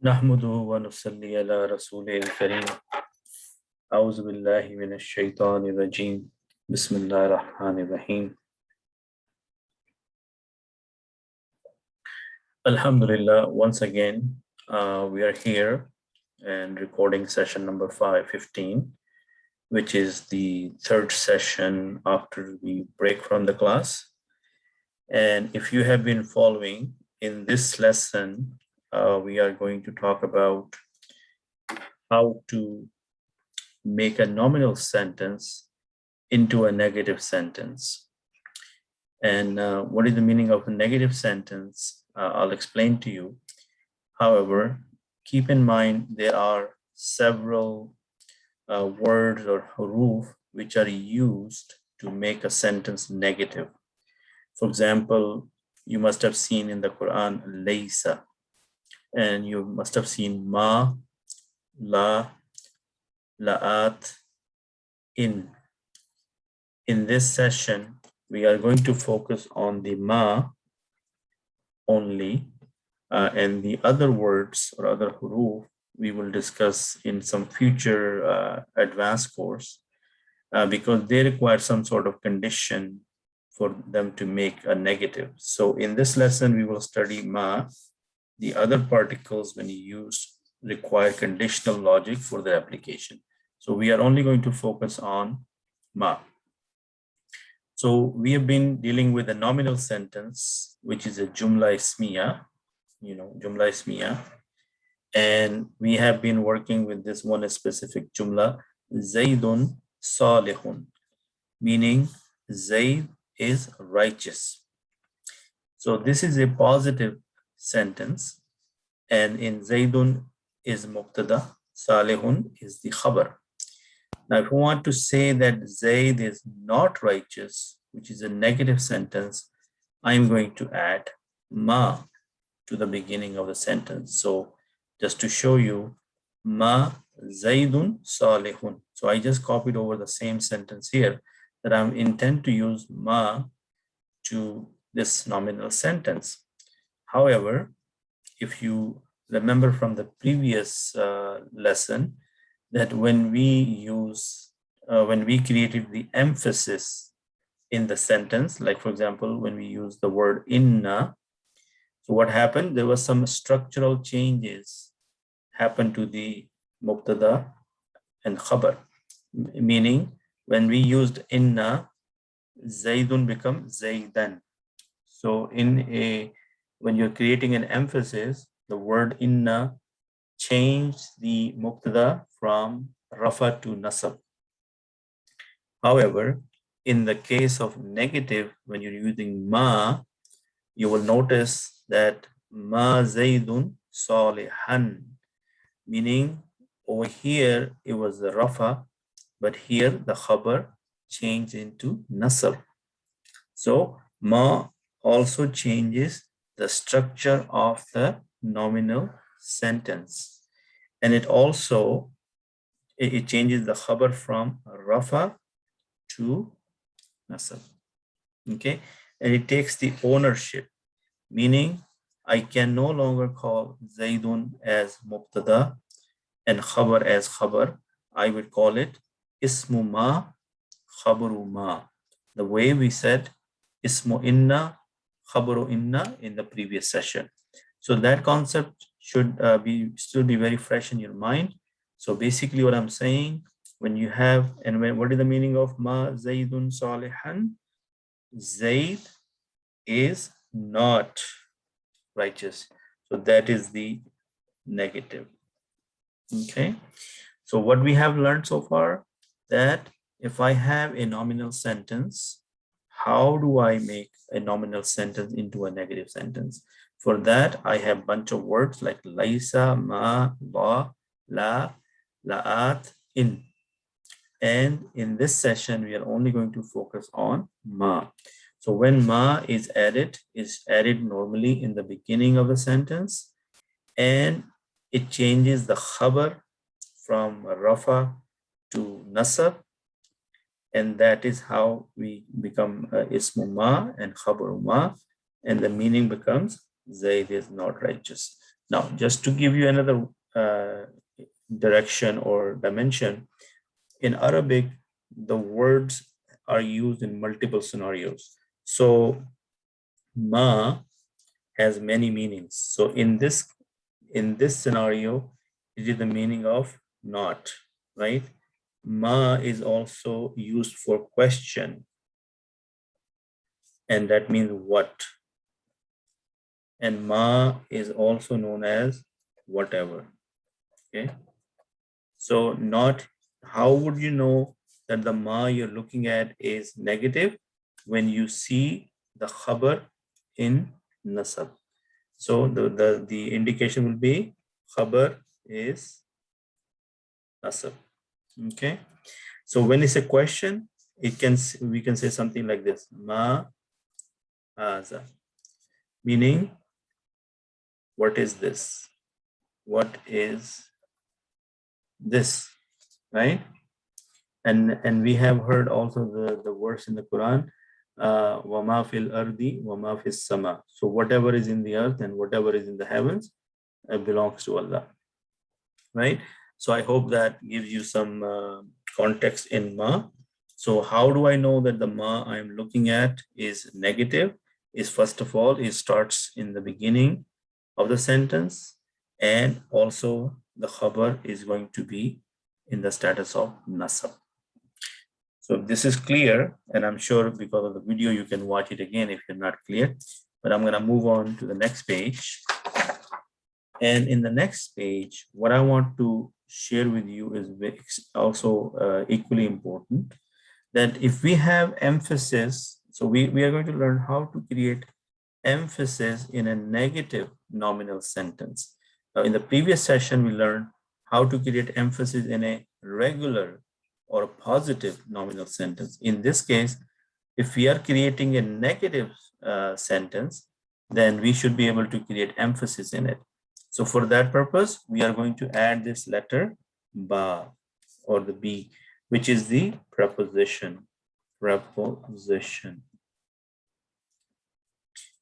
نحمده ونصلي على رسوله الكريم أعوذ بالله من الشيطان الرجيم بسم الله الرحمن الرحيم Alhamdulillah, once again we are here and recording session number 515, which is the third session after we break from the class. And if you have been following in this lesson, we are going to talk about how to make a nominal sentence into a negative sentence. And what is the meaning of a negative sentence? I'll explain to you. However, keep in mind there are several words or huruf which are used to make a sentence negative. For example, you must have seen in the Quran laysa, and you must have seen ma, la, la'at, in. In this session, we are going to focus on the ma only, and the other words or other huruf we will discuss in some future advanced course because they require some sort of condition for them to make a negative. So in this lesson, we will study ma. The other particles, when you use, require conditional logic for their application. So we are only going to focus on ma. So we have been dealing with a nominal sentence, which is a jumla ismiya, jumla ismiya. And we have been working with this one specific jumla, Zaydun salihun, meaning Zayd is righteous. So this is a positive sentence, and in Zaydun is mubtada, salihun is the khabar. Now, if we want to say that Zayd is not righteous, which is a negative sentence, I'm going to add ma to the beginning of the sentence. So just to show you, ma Zaydun salihun. So I just copied over the same sentence here that I intend to use ma to this nominal sentence. However, if you remember from the previous lesson, that when we created the emphasis in the sentence, like for example, when we use the word inna, so what happened? There was some structural changes happened to the mubtada and khabar, meaning when we used inna, Zaydun become Zaydan. So when you're creating an emphasis, the word inna change the mubtada from rafa to nasab. However, in the case of negative, when you're using ma, you will notice that ma zaydun salihan, meaning over here it was the rafa, but here the khabar changed into nasab. So ma also changes the structure of the nominal sentence. And it also, it changes the khabar from rafa to nasab, okay? And it takes the ownership, meaning I can no longer call Zaydun as mubtada and khabar as khabar. I would call it ismu ma, khabaru ma, the way we said ismu inna, khabaru inna in the previous session. So that concept should still be very fresh in your mind. So basically what I'm saying, when you have, and what is the meaning of ma Zaydun salihan? Zayd is not righteous. So that is the negative. Okay. So what we have learned so far, that if I have a nominal sentence, how do I make a nominal sentence into a negative sentence? For that, I have a bunch of words like laysa, ma, la, la'at, in. And in this session, we are only going to focus on ma. So when ma is added normally in the beginning of a sentence, and it changes the khabar from rafa to nasab, and that is how we become ismu ma and khabaru ma, and the meaning becomes Zayd is not righteous. Now, just to give you another direction or dimension, in Arabic, the words are used in multiple scenarios. So ma has many meanings. So in this scenario, it is the meaning of not, right? Ma is also used for question, and that means what. And ma is also known as whatever. Okay. So not, how would you know that the ma you're looking at is negative? When you see the khabar in nasab. So the indication will be khabar is nasab. Okay. So when it's a question, we can say something like this: ma haza, meaning what is this? What is this? Right? And we have heard also the verse in the Quran, wama fil ardi wama fis sama. So whatever is in the earth and whatever is in the heavens belongs to Allah. Right? So I hope that gives you some context in ma. So how do I know that the ma I'm looking at is negative? Is first of all, it starts in the beginning of the sentence, and also the khabar is going to be in the status of nasab. So this is clear, and I'm sure because of the video you can watch it again if you're not clear. But I'm going to move on to the next page. And in the next page, what I want to share with you is also equally important, that if we have emphasis, so we are going to learn how to create emphasis in a negative nominal sentence. Now, in the previous session, we learned how to create emphasis in a regular or a positive nominal sentence. In this case, if we are creating a negative sentence, then we should be able to create emphasis in it. So for that purpose, we are going to add this letter ba or the B, which is the preposition. Preposition.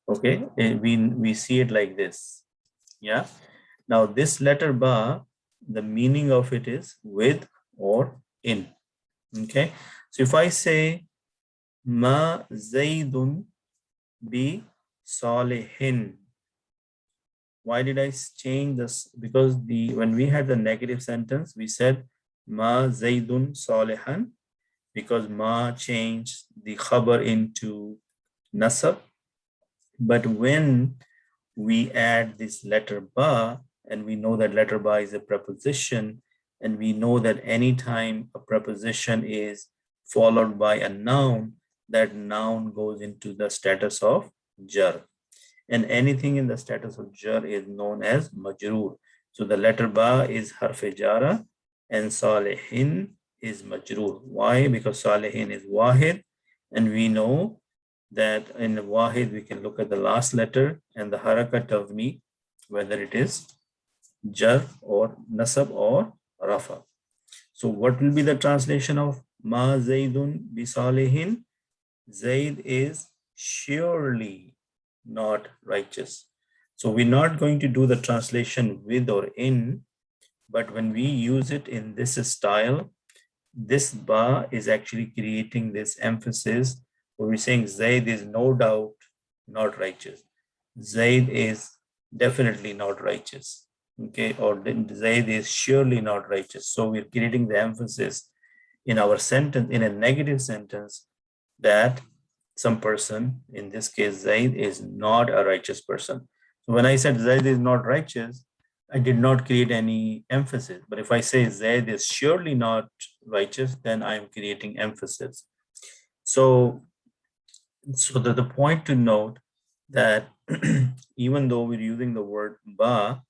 Okay, we see it like this. Yeah. Now this letter ba, the meaning of it is with or in. Okay. So if I say ma zaydun bi salihin, why did I change this? Because when we had the negative sentence, we said ma zaydun salihan, because ma changed the khabar into nasab. But when we add this letter ba, and we know that letter ba is a preposition, and we know that anytime a preposition is followed by a noun, that noun goes into the status of jar. And anything in the status of jar is known as majroor. So the letter ba is harf jara and salihin is majroor. Why? Because salihin is wahid, and we know that in wahid we can look at the last letter and the harakat tells me whether it is jar or nasab or rafa. So what will be the translation of ma zaydun bi salihin? Zayd is surely not righteous. So we're not going to do the translation with or in, but when we use it in this style, this ba is actually creating this emphasis where we're saying Zayd is no doubt not righteous. Zayd is definitely not righteous. Okay, or Zayd is surely not righteous. So we're creating the emphasis in our sentence, in a negative sentence, that some person, in this case Zayd, is not a righteous person. So when I said Zayd is not righteous, I did not create any emphasis. But if I say Zayd is surely not righteous, then I am creating emphasis. So the point to note that even though we're using the word ba,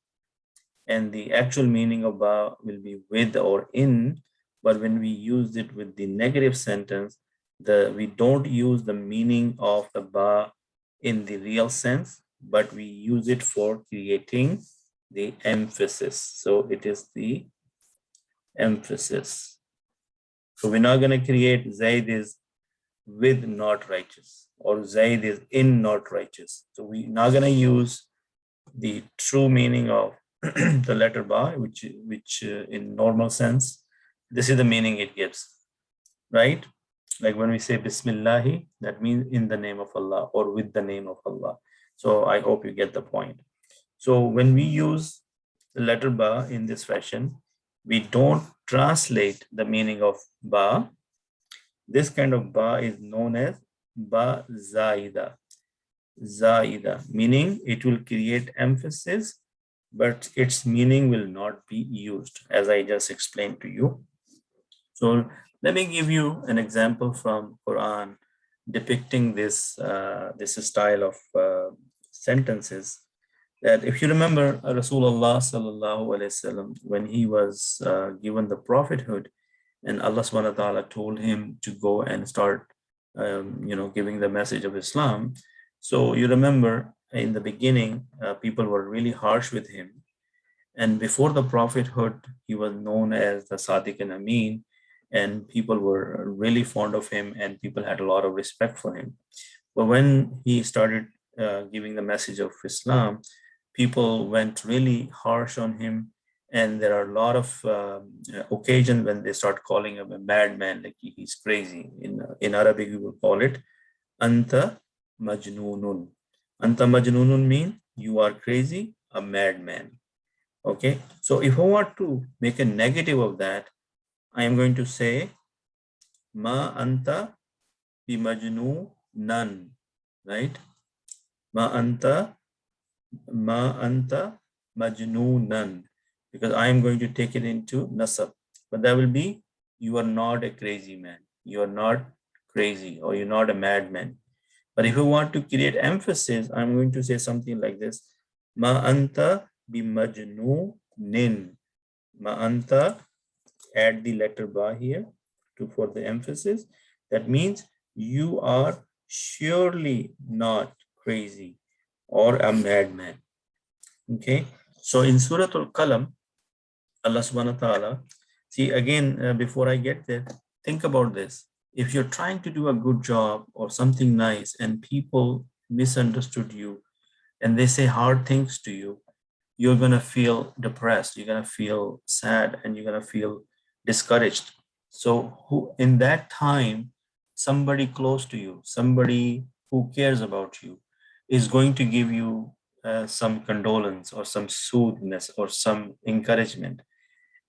and the actual meaning of ba will be with or in, but when we use it with the negative sentence, we don't use the meaning of the ba in the real sense, but we use it for creating the emphasis. So it is the emphasis. So we're not going to create Zayd is with not righteous or Zayd is in not righteous. So we're not going to use the true meaning of the letter ba, which in normal sense, this is the meaning it gives, right? Like when we say Bismillahi, that means in the name of Allah or with the name of Allah. So I hope you get the point. So when we use the letter ba in this fashion, we don't translate the meaning of ba. This kind of ba is known as ba zaida. Zaida, meaning it will create emphasis, but its meaning will not be used, as I just explained to you. So let me give you an example from Quran depicting this style of sentences. That if you remember Rasulullah sallallahu alaihi wasallam, when he was given the prophethood, and Allah subhanahu wa ta'ala told him to go and start, giving the message of Islam. So you remember in the beginning, people were really harsh with him. And before the prophethood, he was known as the Sadiq and Amin, and people were really fond of him, and people had a lot of respect for him. But when he started giving the message of Islam, people went really harsh on him, and there are a lot of occasions when they start calling him a madman, like he's crazy. In Arabic, we will call it anta majnoonun. Anta majnoonun means you are crazy, a madman. Okay, so if I want to make a negative of that, I am going to say ma anta bi majnoonan, right? Ma anta majnoonan, because I am going to take it into nasab, but that will be you are not a crazy man, you are not crazy, or you're not a madman. But if you want to create emphasis, I'm going to say something like this: ma anta bi majnoonin. Ma anta, add the letter ba here for the emphasis. That means you are surely not crazy or a madman. Okay, so in Surah Al-Qalam, Allah subhanahu wa ta'ala, see again, before I get there, think about this. If you're trying to do a good job or something nice and people misunderstood you and they say hard things to you, you're going to feel depressed, you're going to feel sad, and you're going to feel discouraged. So who in that time, somebody close to you, somebody who cares about you, is going to give you some condolence or some soothness or some encouragement.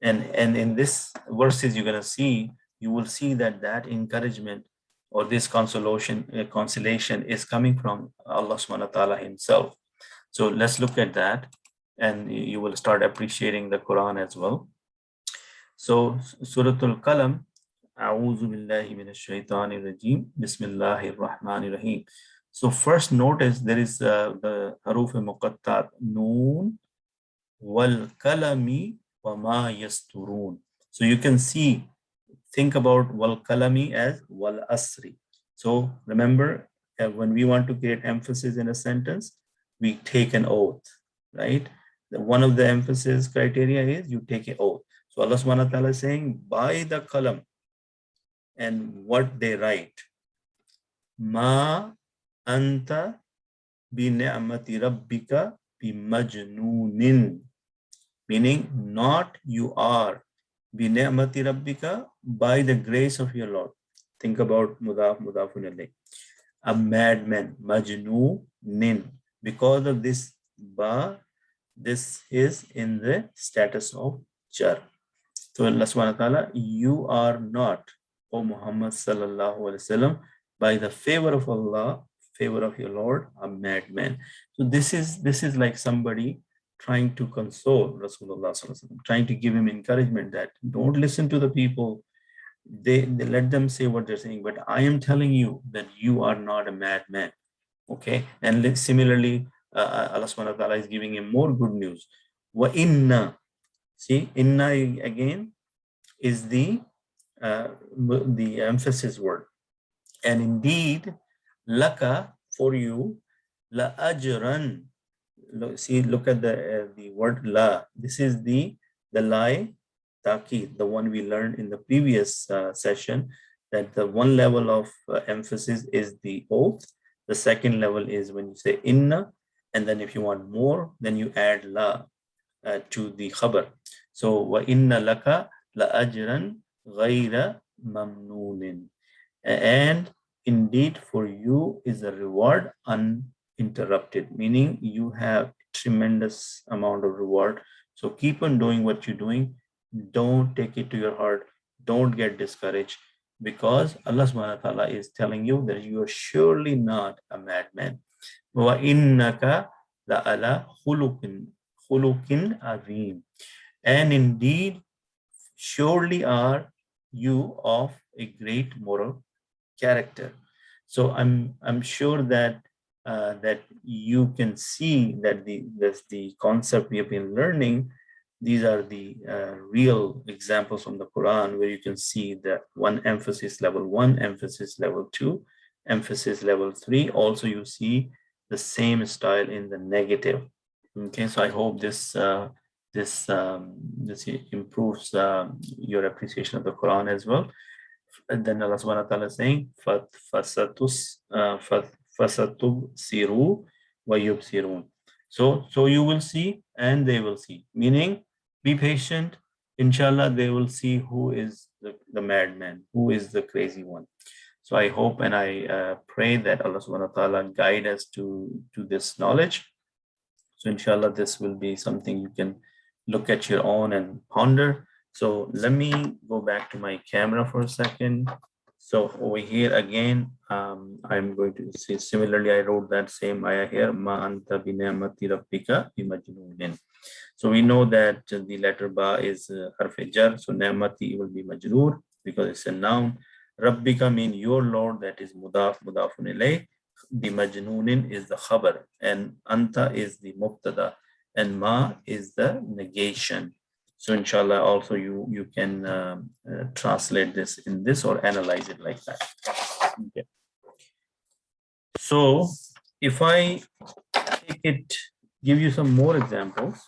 And in this verses, you're going to see, you will see that encouragement or this consolation is coming from Allah subhanahu wa ta'ala himself. So let's look at that, and you will start appreciating the Quran as well. So Surah Al-Qalam, A'udhu billahi minash shaitanir rajim, Bismillahir Rahmanir Rahim. So first notice there is the haruf muqattat, noon, wal kalami wa ma yasturun. So you can see, think about wal kalami as wal asri. So remember, when we want to create emphasis in a sentence, we take an oath, right? One of the emphasis criteria is you take an oath. So Allah subhanahu wa ta'ala is saying, by the kalam and what they write, ma anta bi ni'mati rabbika bi majnoonin, meaning not you are bi ni'mati rabbika, by the grace of your Lord. Think about mudaf mudafun alayh, a madman, majnoonin. Because of this ba, this is in the status of jar. So Allah subhanahu wa ta'ala, you are not, O Muhammad sallallahu alaihi wasallam, by the favor of Allah, favor of your Lord, a madman. So this is like somebody trying to console Rasulullah sallallahu alaihi wasallam, trying to give him encouragement that don't listen to the people. They let them say what they're saying, but I am telling you that you are not a madman. Okay, and similarly, Allah subhanahu wa ta'ala is giving him more good news. Wa inna, see, inna again is the emphasis word, and indeed, laka, for you, la ajran. See, look at the word la. This is the lie taki, the one we learned in the previous session, that the one level of emphasis is the oath. The second level is when you say inna, And then if you want more, then you add la to the khabar. So wa inna laka la ajran ghayra mamnunin. And indeed for you is a reward uninterrupted, meaning you have tremendous amount of reward. So keep on doing what you're doing. Don't take it to your heart. Don't get discouraged, because Allah subhanahu wa ta'ala is telling you that you are surely not a madman. Wa innaka la ala khuluqin azim. And indeed, surely are you of a great moral character. So I'm sure that that you can see that the concept we have been learning. These are the real examples from the Quran, where you can see that one emphasis level 1, emphasis level 2, emphasis level 3. Also, you see the same style in the negative. Okay, so I hope this improves your appreciation of the Quran as well. And then Allah subhanahu wa ta'ala is saying, فَسَتُبْصِرُوا وَيُبْصِرُونَ. So you will see and they will see. Meaning, be patient. Inshallah, they will see who is the madman, who is the crazy one. So I hope and I pray that Allah subhanahu wa ta'ala guide us to this knowledge. So inshallah, this will be something you can look at your own and ponder. So let me go back to my camera for a second. So over here again, I'm going to see similarly, I wrote that same ayah here, Ma anta bi ni'mati rabbika bimajnunin. So we know that the letter ba is harf jar, so ni'mati will be majroor because it's a noun. Rabbika mean your Lord, that is mudaf, mudafun ilayh. Bimajnunin is the khabar, and anta is the mubtada, and ma is the negation. So inshallah, also you can translate this in this or analyze it like that. Okay. So if I give you some more examples,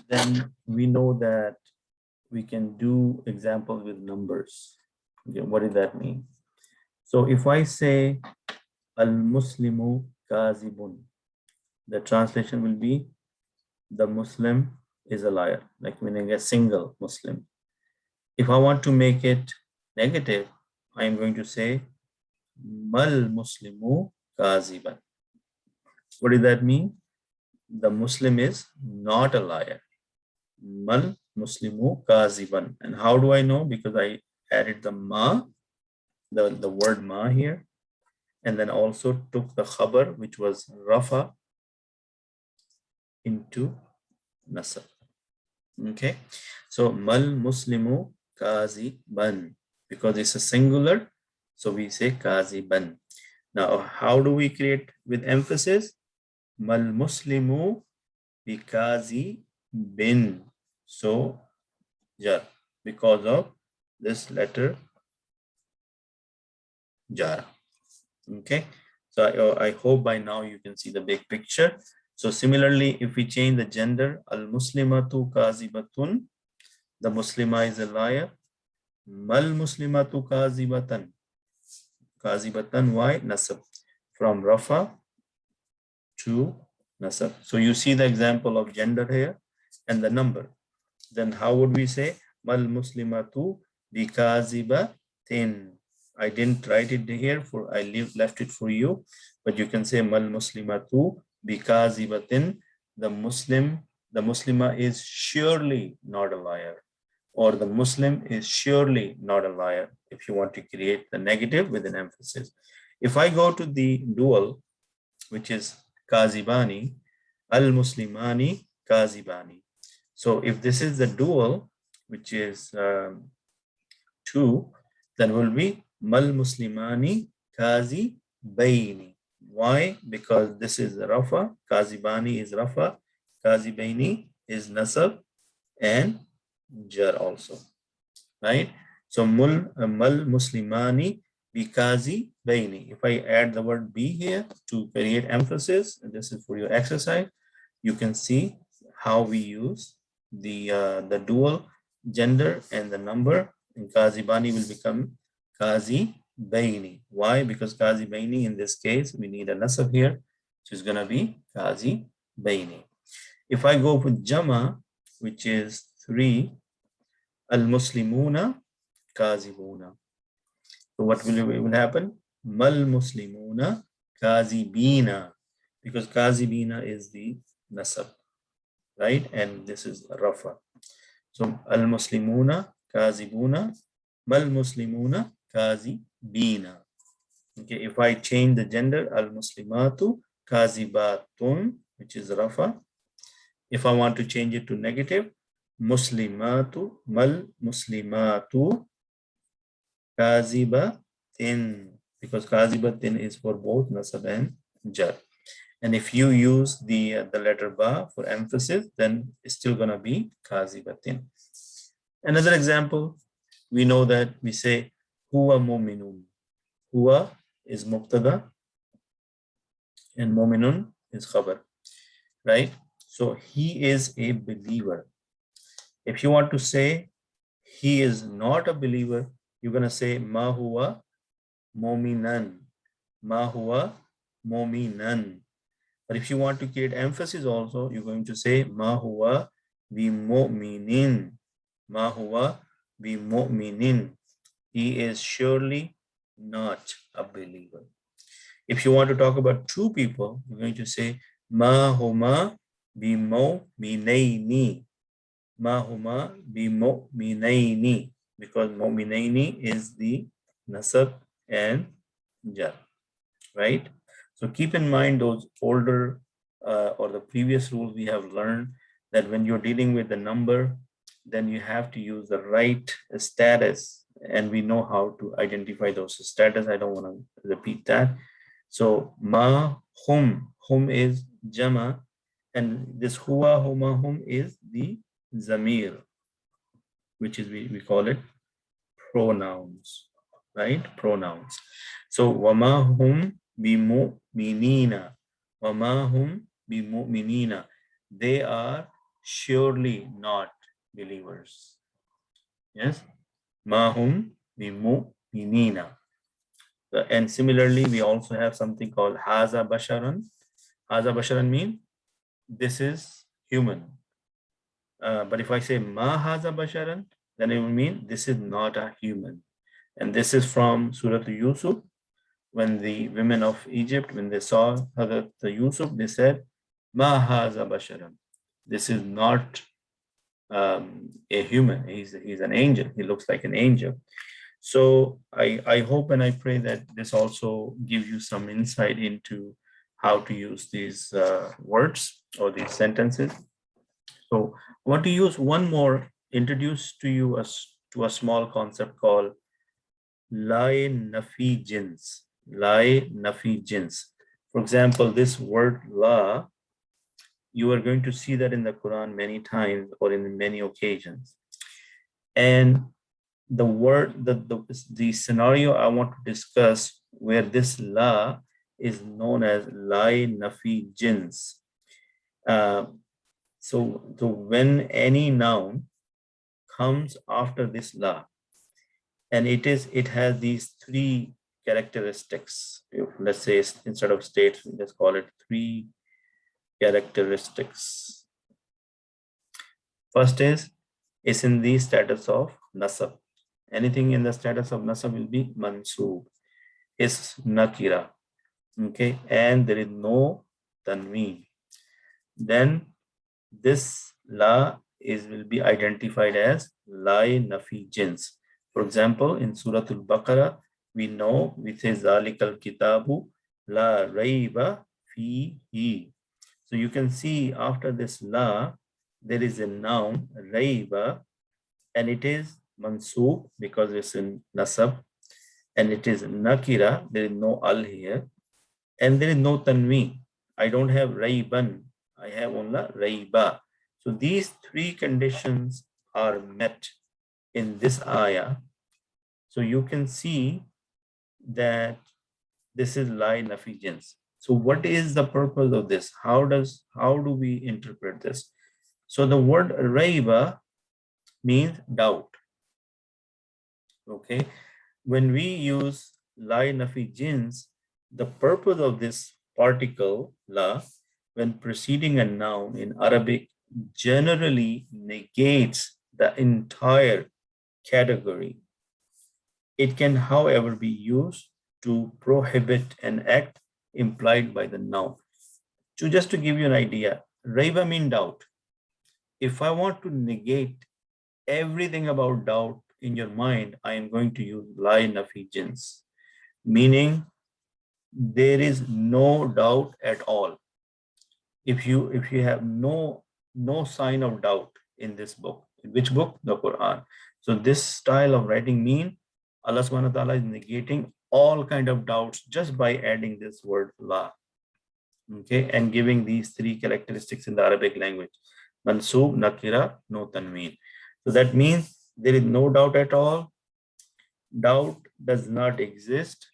then we know that we can do examples with numbers. Okay, what does that mean? So if I say al-Muslimu kazibun, the translation will be the Muslim is a liar, like meaning a single Muslim. If I want to make it negative, I am going to say mal Muslimu kaziban. What does that mean? The Muslim is not a liar. Mal Muslimu kaziban. And how do I know? Because I added the ma, the word ma here, and then also took the khabar, which was rafa, into nasab. Okay, so mal Muslimu kaziban, because it's a singular, so we say kaziban. Now, how do we create with emphasis? Mal Muslimu bi kazibin. So jar, because of this letter jar. Okay, so I hope by now you can see the big picture. So similarly, if we change the gender, al-muslimatu kazibatun, the Muslima is a liar. Mal muslimatu kazibatan. Kazibatan, why? Nasab. From rafa to nasab. So you see the example of gender here and the number. Then how would we say? Mal muslimatu bi kazibatin. I didn't write it here, I left it for you, but you can say mal muslimatu bi kazibatin. The Muslima is surely not a liar, or the Muslim is surely not a liar, if you want to create the negative with an emphasis. If I go to the dual, which is kazibani, al-muslimani kazibani. So if this is the dual, which is 2, then will be mal muslimani kazibaini. Why? Because this is rafa, kazibani is rafa, kazibaini is nasab and jar also, right? So mal muslimani bi kazibaini. If I add the word be here to create emphasis, and this is for your exercise, you can see how we use the dual gender and the number, and kazibani will become kazibaini. Why? Because kazibaini, in this case, we need a nasab here, So it's going to be kazi baini. If I go with jama, which is 3, al-muslimuna kazibuna. So what will happen? Mal muslimuna kazibina, because kazibina is the nasab, right? And this is rafa. So al-muslimuna kazibuna, mal muslimuna kazibina. Okay, if I change the gender, al-muslimatu kazibatun, which is rafa. If I want to change it to negative, muslimatu, mal muslimatu kazibatin, because kazibatin is for both nasab and jar. And if you use the letter ba for emphasis, then it's still gonna be kazibatin. Another example, we know that we say huwa mu'minun. Huwa is mubtada and mu'minun is khabar, right? So he is a believer. If you want to say he is not a believer, you're gonna say ma huwa mu'minan. Ma huwa mu'minan. But if you want to create emphasis also, you're going to say ma huwa bi mu'minin. Ma huwa bi mu'minin. He is surely not a believer. If you want to talk about two people, you're going to say ma huma bi mu'minaini. Ma huma bi mu'minaini, because mu'minaini is the nasab and jar, right? So keep in mind those older or the previous rules we have learned, that when you're dealing with the number, then you have to use the right status, and we know how to identify those status. I don't want to repeat that. So ma hum is jama, and this huwa huma hum is the zamir, which is we call it pronouns, right? Pronouns. So wama hum bimu'minina. Wama hum bimu'minina. They are surely not believers. Yes? Ma hum bimu'minina. And similarly, we also have something called haza basharan. Haza basharan means this is human. But if I say ma haza basharan, then it will mean this is not a human. And this is from Surah Yusuf, when the women of Egypt, when they saw Hazrat Yusuf, they said, ma haza basharan. This is not a human. He's an angel. He looks like an angel. So I hope and I pray that this also gives you some insight into how to use these words or these sentences. So I want to use one more, introduce to you to a small concept called Lai nafi jins. Lai nafi jins. For example, this word la, you are going to see that in the Quran many times or in many occasions. And the word, the scenario I want to discuss where this la is known as Lai nafi jins. So when any noun comes after this la, and it has these 3 characteristics. Let's say instead of states, let's call it 3 characteristics. First is, it's in the status of nasab. Anything in the status of nasab will be mansoob. It's nakira. Okay, and there is no tanween. Then this la will be identified as lai nafi jins. For example, in Surah Al-Baqarah, we know we say zalikal kitabu la raiba fihi. So you can see after this la, there is a noun raiba, and it is mansoob because it's in nasab, and it is nakira. There is no al here, and there is no tanween. I don't have raiban. I have only raiba. So these 3 conditions are met in this ayah. So you can see that this is lai nafi jins. So what is the purpose of this? How do we interpret this? So the word raiba means doubt. Okay, when we use lai nafi jins, the purpose of this particle la, when preceding a noun in Arabic, generally negates the entire category. It can, however, be used to prohibit an act implied by the noun. So just to give you an idea, raiba means doubt. If I want to negate everything about doubt in your mind, I am going to use la nafi jins, meaning there is no doubt at all. If you have no sign of doubt in this book, in which book? The Quran. So this style of writing mean Allah subhanahu wa ta'ala is negating all kind of doubts just by adding this word la. Okay, and giving these three characteristics in the Arabic language: mansub, nakira, no tanween. So that means there is no doubt at all. Doubt does not exist.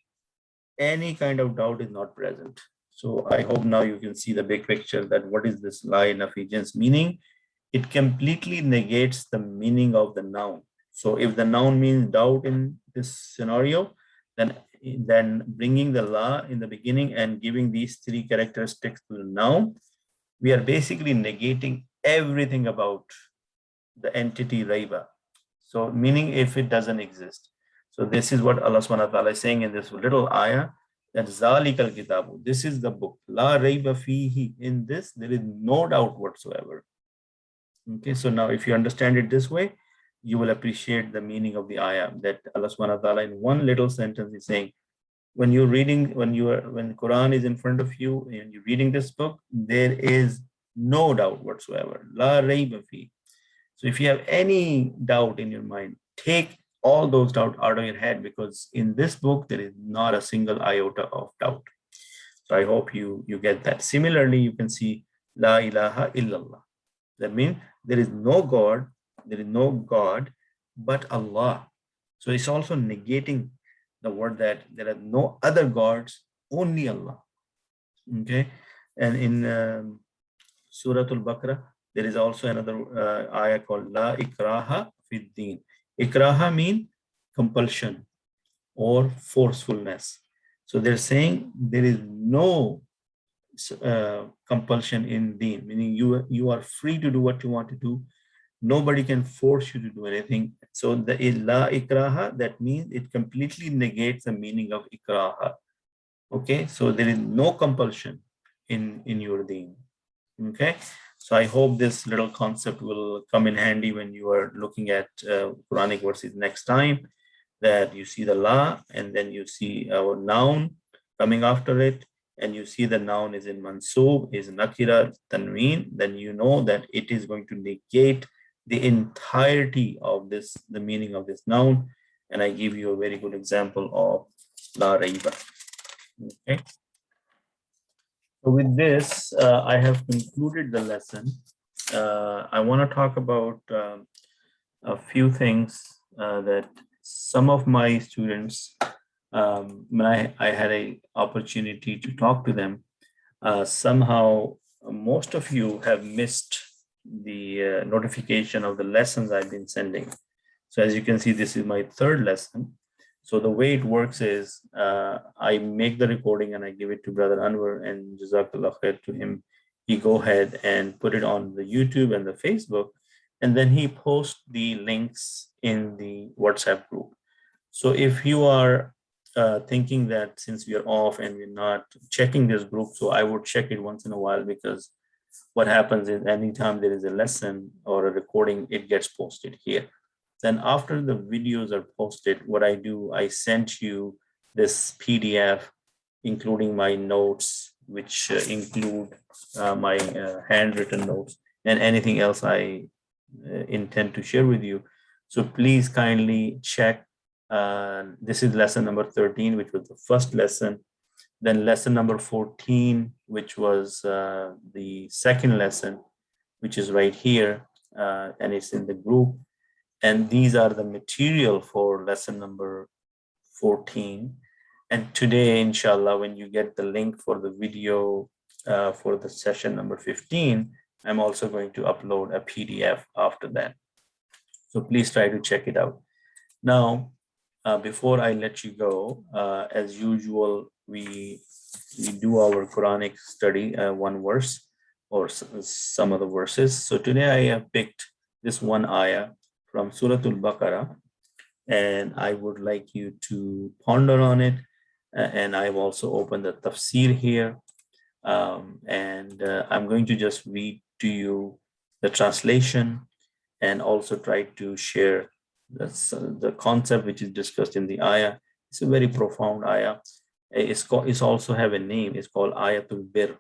Any kind of doubt is not present. So I hope now you can see the big picture that what is this la in Ephesians meaning? It completely negates the meaning of the noun. So if the noun means doubt in this scenario, then bringing the la in the beginning and giving these three characteristics to the noun, we are basically negating everything about the entity raiba. So meaning if it doesn't exist. So this is what Allah subhanahu wa ta'ala is saying in this little ayah, that zalikal kitabu, this is the book, la raiba fihi, in this there is no doubt whatsoever. Okay, so now if you understand it this way, you will appreciate the meaning of the ayah, that Allah subhanahu wa ta'ala in one little sentence is saying, when you're reading, when Quran is in front of you and you're reading this book, there is no doubt whatsoever. La raiba fi. So if you have any doubt in your mind, take all those doubts out of your head, because in this book there is not a single iota of doubt. So I hope you get that. Similarly, you can see La ilaha illallah. That means there is no God but Allah. So it's also negating the word that there are no other gods, only Allah. Okay, and in Surah Al-Baqarah, there is also another ayah called La ikraha fid din. Ikraha means compulsion or forcefulness. So they're saying there is no compulsion in deen, meaning you are free to do what you want to do. Nobody can force you to do anything. So the la ikraha, that means it completely negates the meaning of ikraha. Okay, so there is no compulsion in your deen. Okay, so I hope this little concept will come in handy when you are looking at Quranic verses next time, that you see the la and then you see our noun coming after it, and you see the noun is in mansub, is nakira, tanween, then you know that it is going to negate the entirety of this, the meaning of this noun. And I give you a very good example of la raiba. Okay. So with this, I have concluded the lesson. I want to talk about a few things that some of my students, when I had an opportunity to talk to them, somehow most of you have missed the notification of the lessons I've been sending. So as you can see, this is my third lesson. So the way it works is I make the recording and I give it to Brother Anwar, and Jazakallah khair to him. He go ahead and put it on the YouTube and the Facebook, and then he posts the links in the WhatsApp group. So if you are thinking that since we are off and we're not checking this group, so I would check it once in a while, because what happens is anytime there is a lesson or a recording, it gets posted here. Then after the videos are posted, what I do, I send you this PDF, including my notes, which include my handwritten notes and anything else I intend to share with you. So please kindly check. This is lesson number 13, which was the first lesson. Then lesson number 14, which was the second lesson, which is right here, and it's in the group. And these are the material for lesson number 14. And today, inshallah, when you get the link for the video for the session number 15, I'm also going to upload a PDF after that. So please try to check it out. Now, before I let you go, as usual, we we do our Quranic study, one verse or some of the verses. So today I have picked this one ayah from Surah Al-Baqarah, and I would like you to ponder on it. And I've also opened the tafsir here. And I'm going to just read to you the translation and also try to share the concept which is discussed in the ayah. It's a very profound ayah. It's also have a name. It's called Ayatul Bir.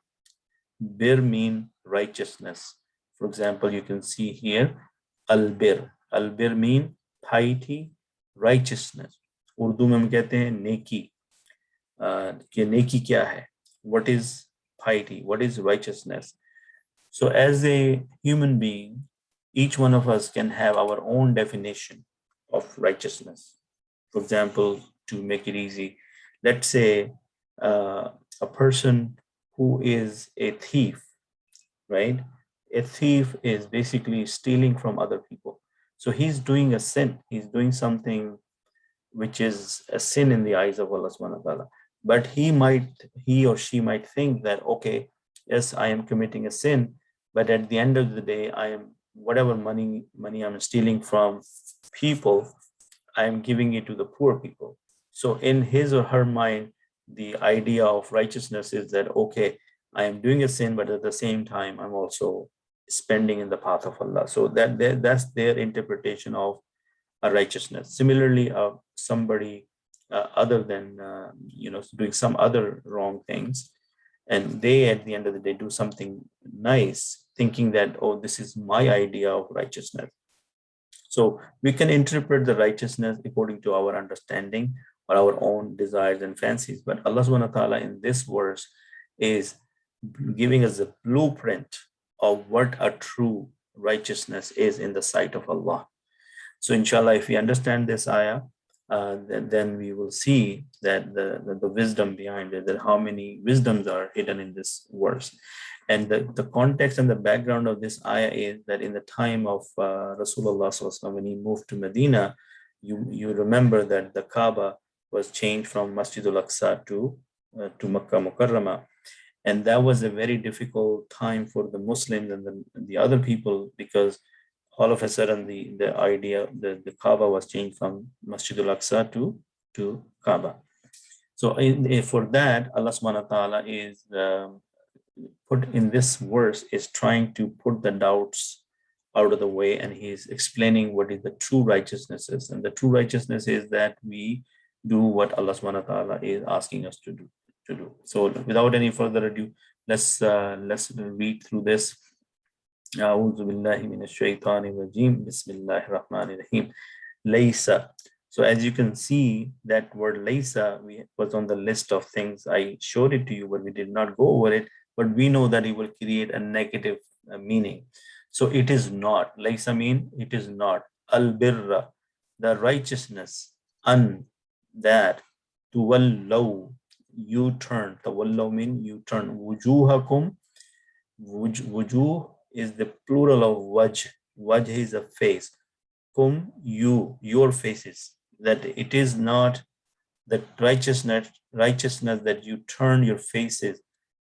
Bir mean righteousness. For example, you can see here Al-Bir. Al-Bir mean piety, righteousness. Urdu में हम कहते हैं नेकी. कि नेकी क्या है? What is piety? What is righteousness? So as a human being, each one of us can have our own definition of righteousness. For example, to make it easy, let's say a person who is a thief, right? A thief is basically stealing from other people. So he's doing a sin. He's doing something which is a sin in the eyes of Allah subhanahu wa ta'ala. But he or she might think that, okay, yes, I am committing a sin, but at the end of the day, I am whatever money I'm stealing from people, I am giving it to the poor people. So in his or her mind, the idea of righteousness is that, okay, I am doing a sin, but at the same time, I'm also spending in the path of Allah. So that's their interpretation of a righteousness. Similarly, somebody other than doing some other wrong things, and they at the end of the day do something nice, thinking that, oh, this is my idea of righteousness. So we can interpret the righteousness according to our understanding or our own desires and fancies. But Allah subhanahu wa ta'ala in this verse is giving us a blueprint of what a true righteousness is in the sight of Allah. So inshallah, if we understand this ayah, then we will see that the wisdom behind it, that how many wisdoms are hidden in this verse. And the context and the background of this ayah is that in the time of Rasulullah sallallahu alaihi wasallam, when he moved to Medina, you remember that the Kaaba was changed from Masjidul Aqsa to Makkah Mukarramah. And that was a very difficult time for the Muslims and the other people, because all of a sudden the Kaaba was changed from Masjidul Aqsa to Kaaba. So for that, Allah subhanahu wa ta'ala is put in this verse is trying to put the doubts out of the way, and he's explaining what is the true righteousness is. And the true righteousness is that we do what Allah subhanahu wa ta'ala is asking us to do. So without any further ado, let's read through this. أعوذ بالله من الشيطان الرجيم بسم الله الرحمن الرحيم ليس. So as you can see, that word laysa was on the list of things. I showed it to you, but we did not go over it. But we know that it will create a negative meaning. So it is not. Laysa mean it is not. Al-birra, the righteousness. An, that. Tuwallaw, you turn. Tawallaw mean you turn. Wujuhakum, wujuh is the plural of wajh. Wajh is a face. Kum, your faces. That it is not the righteousness that you turn your faces.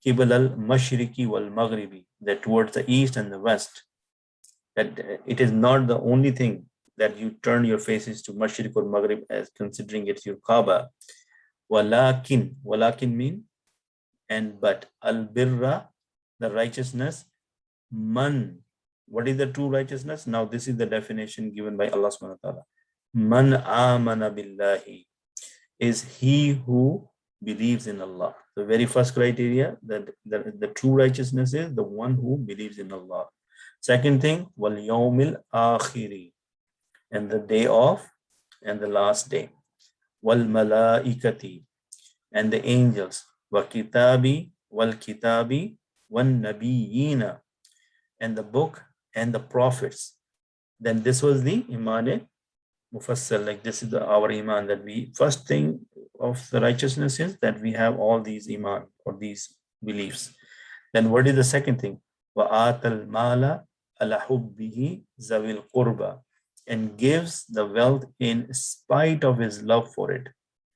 Qibal al-mashriqi wal-maghribi, that towards the east and the west. That it is not the only thing that you turn your faces to mashriq or maghrib as considering it's your Kaaba. Walakin mean and but. Al-birra, the righteousness. Man, what is the true righteousness? Now this is the definition given by Allah subhanahu wa ta'ala. Man amana billahi, is he who believes in Allah. The very first criteria, that the true righteousness is the one who believes in Allah. Second thing, wal yawmil akhiri, and the day of and the last day. Wal malaikati, and the angels. Wa kitabi wal kitabi wan nabiyina, and the book and the prophets. Then this was the iman mufassal, like this is our iman, that we first thing of the righteousness is that we have all these iman or these beliefs. Then what is the second thing? Wa atal mala ala hubbihi zawil qurba, and gives the wealth in spite of his love for it.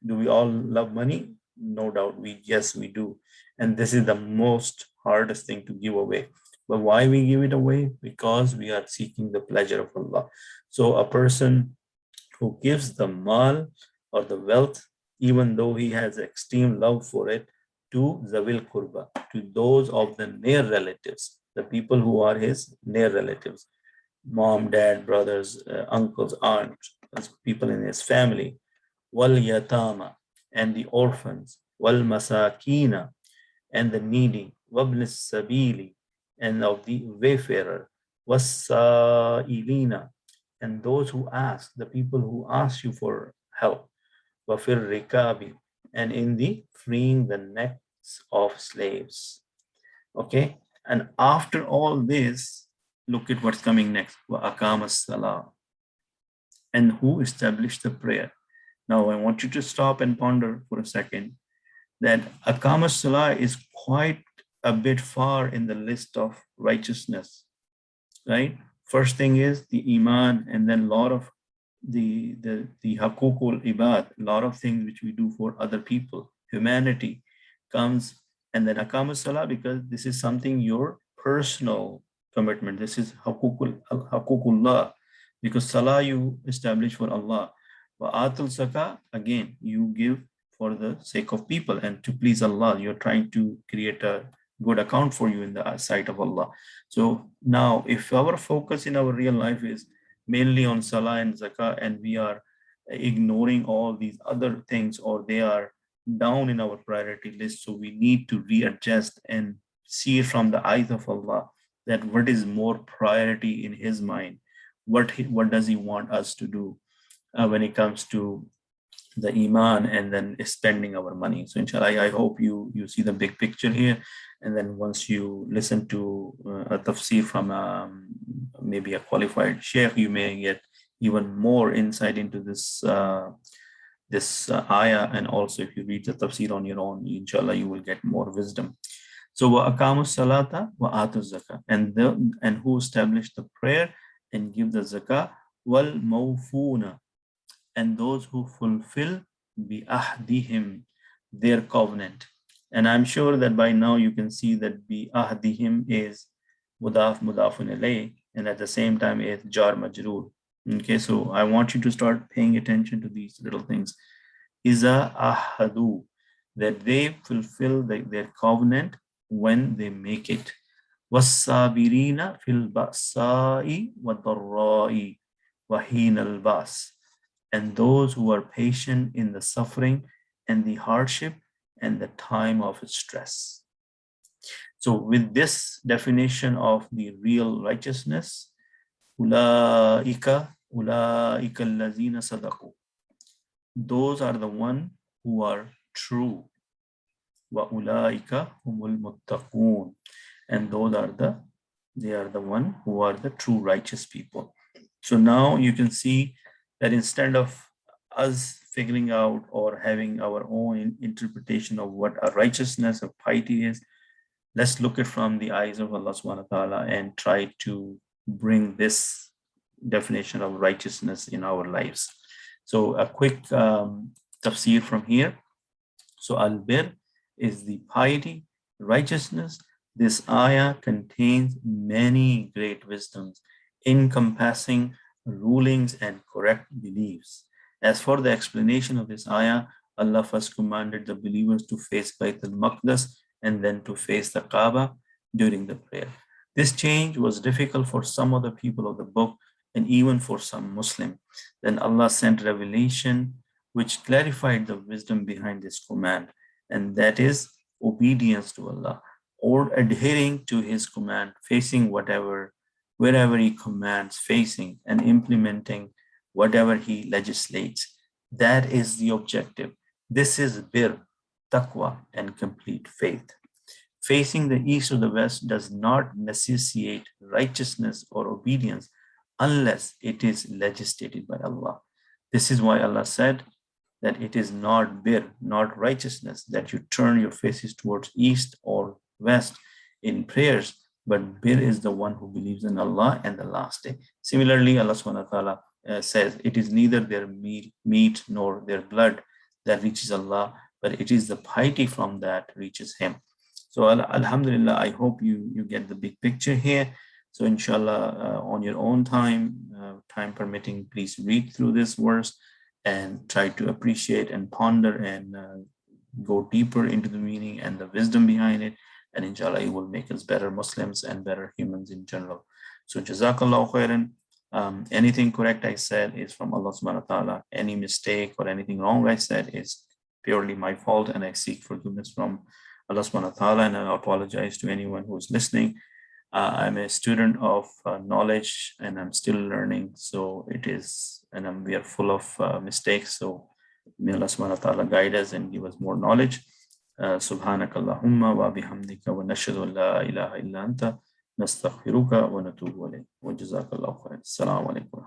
Do we all love money? no doubt yes, we do. And this is the most hardest thing to give away. But why we give it away? Because we are seeking the pleasure of Allah. So a person who gives the mal or the wealth, even though he has extreme love for it, to Zawil Kurba, to those of the near relatives, the people who are his near relatives, mom, dad, brothers, uncles, aunts, people in his family, wal yatama, and the orphans, wal masakina, and the needy, wabn sabili, and of the wayfarer, wasailina, and those who ask, the people who ask you for help, wafir rikabi, and in the freeing the necks of slaves. Okay, and after all this, look at what's coming next. Wa aqama salah, and who established the prayer. Now I want you to stop and ponder for a second that aqama salah is quite a bit far in the list of righteousness, right? First thing is the iman, and then a lot of the hakukul ibad, a lot of things which we do for other people, humanity comes, and then aqama salah, because this is something your personal commitment. This is hakukullah, because salah you establish for Allah. Wa atul zakah, again you give for the sake of people and to please Allah. You're trying to create a good account for you in the sight of Allah. So now if our focus in our real life is mainly on salah and zakah, and we are ignoring all these other things, or they are down in our priority list, so we need to readjust and see from the eyes of Allah that what is more priority in his mind, what does he want us to do when it comes to the iman and then spending our money. So inshallah, I hope you see the big picture here, and then once you listen to a tafsir from maybe a qualified sheikh, you may get even more insight into this ayah, and also if you read the tafsir on your own, inshallah you will get more wisdom. So wa aqamu salata wa atu zakah, and who established the prayer and give the zakah, wal mawfuna, and those who fulfill bi ahdihim, their covenant. And I'm sure that by now you can see that bi ahdihim is mudafun ilayh, and at the same time is jar majroor. Okay, so I want you to start paying attention to these little things. Iza ahadu, that they fulfill their covenant when they make it. Wasabirina fil ba'sa'i wa darra'i wa al bas, and those who are patient in the suffering and the hardship and the time of stress. So with this definition of the real righteousness, ulaika allazina sadaqu, those are the one who are true. Wa ulaika humul muttaqun, and they are the one who are the true righteous people. So now you can see that instead of us figuring out or having our own interpretation of what a righteousness of piety is, let's look at from the eyes of Allah subhanahu wa ta'ala and try to bring this definition of righteousness in our lives. So a quick tafsir from here. So al-bir is the piety, righteousness. This ayah contains many great wisdoms encompassing rulings and correct beliefs. As for the explanation of this ayah, Allah first commanded the believers to face Bayt al-Maqdis and then to face the Kaaba during the prayer. This change was difficult for some of the people of the book and even for some Muslims. Then Allah sent revelation which clarified the wisdom behind this command, and that is obedience to Allah, or adhering to his command, facing wherever he commands, facing and implementing whatever he legislates. That is the objective. This is bir, taqwa, and complete faith. Facing the east or the west does not necessitate righteousness or obedience unless it is legislated by Allah. This is why Allah said that it is not bir, not righteousness, that you turn your faces towards east or west in prayers, but bir is the one who believes in Allah and the last day. Similarly, Allah subhanahu wa ta'ala says, it is neither their meat nor their blood that reaches Allah, but it is the piety from that reaches him. So Alhamdulillah, I hope you get the big picture here. So inshallah, on your own time, time permitting, please read through this verse and try to appreciate and ponder and go deeper into the meaning and the wisdom behind it. And inshallah, it will make us better Muslims and better humans in general. So Jazakallah khairan. Anything correct I said is from Allah subhanahu wa ta'ala. Any mistake or anything wrong I said is purely my fault, and I seek forgiveness from Allah subhanahu wa ta'ala, and I apologize to anyone who is listening. I'm a student of knowledge, and I'm still learning. So it is, and we are full of mistakes. So may Allah subhanahu wa ta'ala guide us and give us more knowledge. سبحانك اللهم وبحمدك ونشهد أن لا إله إلا أنت نستغفرك ونتوب إليك وجزاك الله خير. السلام عليكم.